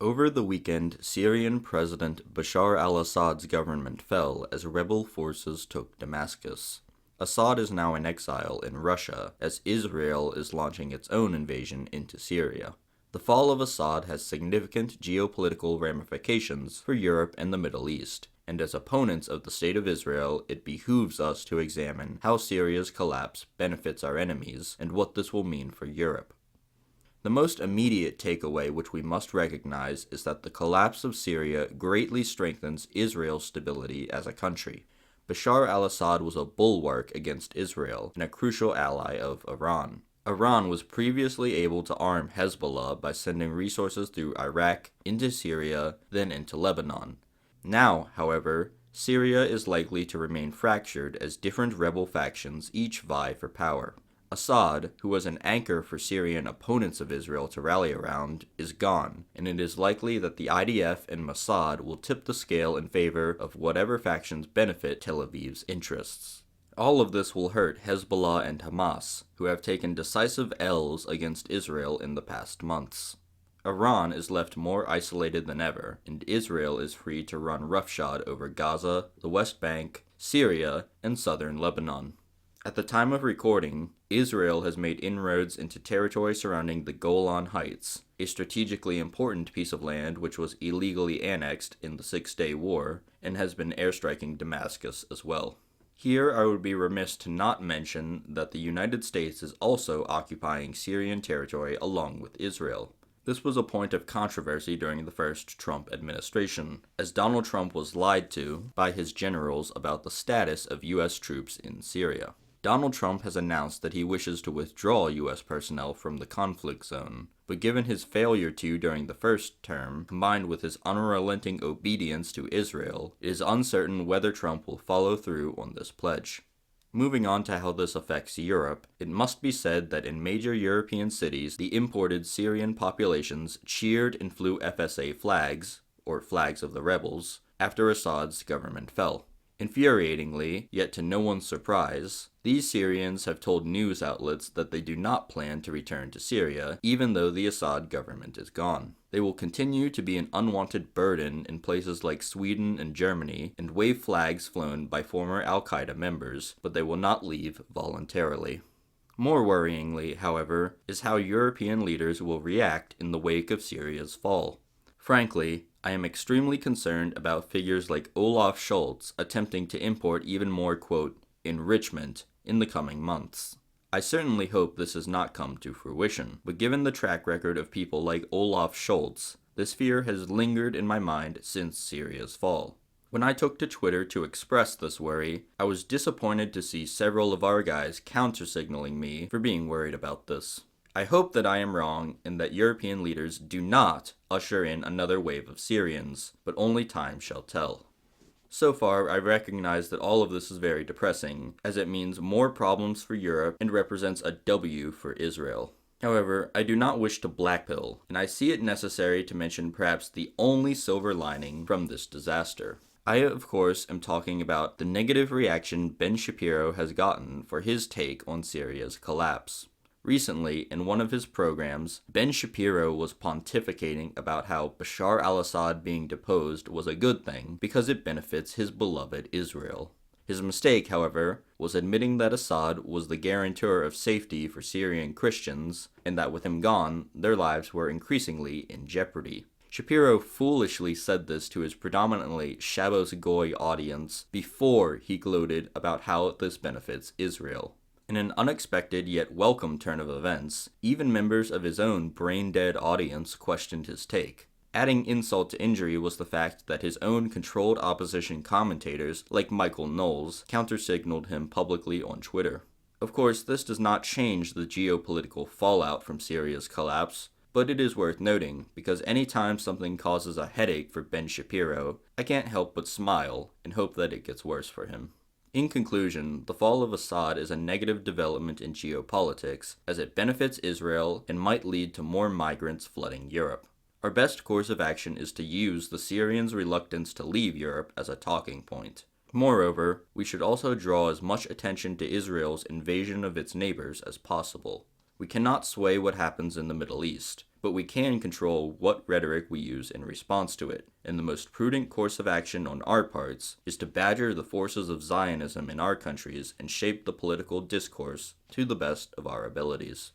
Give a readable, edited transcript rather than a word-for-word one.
Over the weekend, Syrian President Bashar al-Assad's government fell as rebel forces took Damascus. Assad is now in exile in Russia, as Israel is launching its own invasion into Syria. The fall of Assad has significant geopolitical ramifications for Europe and the Middle East, and as opponents of the State of Israel, it behooves us to examine how Syria's collapse benefits our enemies and what this will mean for Europe. The most immediate takeaway which we must recognize is that the collapse of Syria greatly strengthens Israel's stability as a country. Bashar al-Assad was a bulwark against Israel and a crucial ally of Iran. Iran was previously able to arm Hezbollah by sending resources through Iraq, into Syria, then into Lebanon. Now, however, Syria is likely to remain fractured as different rebel factions each vie for power. Assad, who was an anchor for Syrian opponents of Israel to rally around, is gone, and it is likely that the IDF and Mossad will tip the scale in favor of whatever factions benefit Tel Aviv's interests. All of this will hurt Hezbollah and Hamas, who have taken decisive L's against Israel in the past months. Iran is left more isolated than ever, and Israel is free to run roughshod over Gaza, the West Bank, Syria, and southern Lebanon. At the time of recording, Israel has made inroads into territory surrounding the Golan Heights, a strategically important piece of land which was illegally annexed in the Six-Day War, and has been airstriking Damascus as well. Here I would be remiss to not mention that the United States is also occupying Syrian territory along with Israel. This was a point of controversy during the first Trump administration, as Donald Trump was lied to by his generals about the status of U.S. troops in Syria. Donald Trump has announced that he wishes to withdraw U.S. personnel from the conflict zone, but given his failure to during the first term, combined with his unrelenting obedience to Israel, it is uncertain whether Trump will follow through on this pledge. Moving on to how this affects Europe, it must be said that in major European cities, the imported Syrian populations cheered and flew FSA flags, or flags of the rebels, after Assad's government fell. Infuriatingly, yet to no one's surprise, these Syrians have told news outlets that they do not plan to return to Syria, even though the Assad government is gone. They will continue to be an unwanted burden in places like Sweden and Germany, and wave flags flown by former al-Qaeda members, but they will not leave voluntarily. More worryingly, however, is how European leaders will react in the wake of Syria's fall. Frankly, I am extremely concerned about figures like Olaf Scholz attempting to import even more, quote, enrichment in the coming months. I certainly hope this has not come to fruition, but given the track record of people like Olaf Scholz, this fear has lingered in my mind since Syria's fall. When I took to Twitter to express this worry, I was disappointed to see several of our guys counter-signaling me for being worried about this. I hope that I am wrong and that European leaders do not usher in another wave of Syrians, but only time shall tell. So far, I recognize that all of this is very depressing, as it means more problems for Europe and represents a W for Israel. However, I do not wish to blackpill, and I see it necessary to mention perhaps the only silver lining from this disaster. I, of course, am talking about the negative reaction Ben Shapiro has gotten for his take on Syria's collapse. Recently, in one of his programs, Ben Shapiro was pontificating about how Bashar al-Assad being deposed was a good thing because it benefits his beloved Israel. His mistake, however, was admitting that Assad was the guarantor of safety for Syrian Christians, and that with him gone, their lives were increasingly in jeopardy. Shapiro foolishly said this to his predominantly Shabbos Goy audience before he gloated about how this benefits Israel. In an unexpected yet welcome turn of events, even members of his own brain-dead audience questioned his take. Adding insult to injury was the fact that his own controlled opposition commentators, like Michael Knowles, counter-signaled him publicly on Twitter. Of course, this does not change the geopolitical fallout from Syria's collapse, but it is worth noting, because any time something causes a headache for Ben Shapiro, I can't help but smile and hope that it gets worse for him. In conclusion, the fall of Assad is a negative development in geopolitics, as it benefits Israel and might lead to more migrants flooding Europe. Our best course of action is to use the Syrians' reluctance to leave Europe as a talking point. Moreover, we should also draw as much attention to Israel's invasion of its neighbors as possible. We cannot sway what happens in the Middle East, but we can control what rhetoric we use in response to it, and the most prudent course of action on our parts is to badger the forces of Zionism in our countries and shape the political discourse to the best of our abilities.